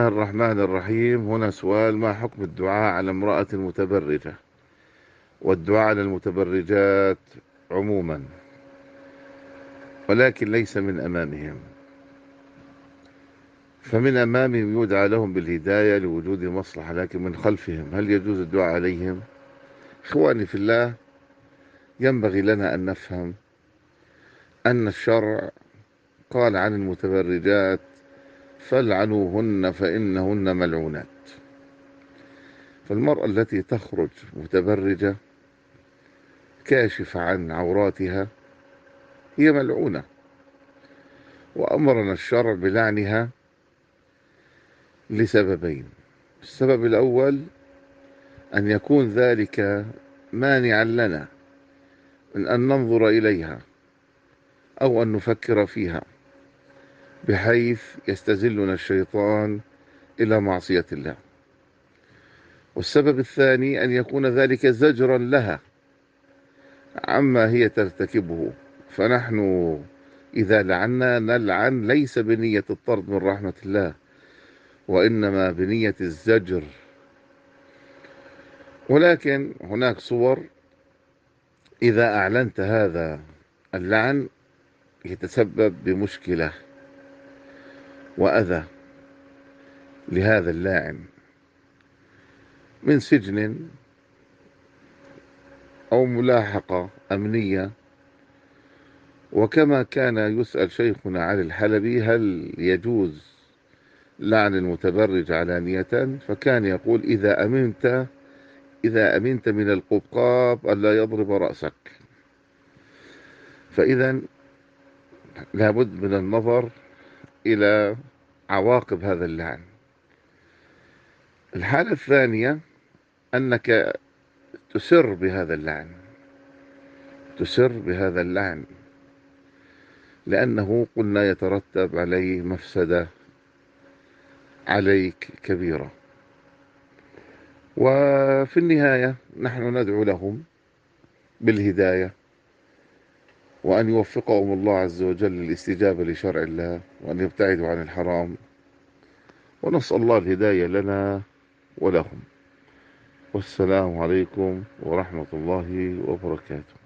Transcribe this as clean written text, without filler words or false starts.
الرحمن الرحيم. هنا سؤال: ما حكم الدعاء على امرأة متبرجة والدعاء على المتبرجات عموما، ولكن ليس من أمامهم؟ فمن أمامهم يدعى لهم بالهداية لوجود مصلحة، لكن من خلفهم هل يجوز الدعاء عليهم؟ إخواني في الله، ينبغي لنا أن نفهم أن الشرع قال عن المتبرجات: فالعنوهن فإنهن ملعونات. فالمرأة التي تخرج متبرجة كاشفة عن عوراتها هي ملعونة، وأمرنا الشرع بلعنها لسببين. السبب الأول أن يكون ذلك مانعا لنا من أن ننظر إليها أو أن نفكر فيها، بحيث يستزلنا الشيطان إلى معصية الله. والسبب الثاني أن يكون ذلك زجرا لها عما هي ترتكبه. فنحن إذا لعنا نلعن ليس بنية الطرد من رحمة الله، وإنما بنية الزجر. ولكن هناك صور إذا أعلنت هذا اللعن يتسبب بمشكلة وأذى لهذا اللاعن، من سجن أو ملاحقة أمنية. وكما كان يسأل شيخنا علي الحلبي هل يجوز لعن المتبرج علانية، فكان يقول: إذا أمنت من القبقاب ألا يضرب رأسك. فإذا لابد من النظر إلى عواقب هذا اللعن. الحالة الثانية أنك تسر بهذا اللعن، تسر بهذا اللعن، لأنه قلنا يترتب عليه مفسدة عليك كبيرة. وفي النهاية نحن ندعو لهم بالهداية، وأن يوفقهم الله عز وجل للاستجابة لشرع الله، وأن يبتعدوا عن الحرام، ونسأل الله الهداية لنا ولهم. والسلام عليكم ورحمة الله وبركاته.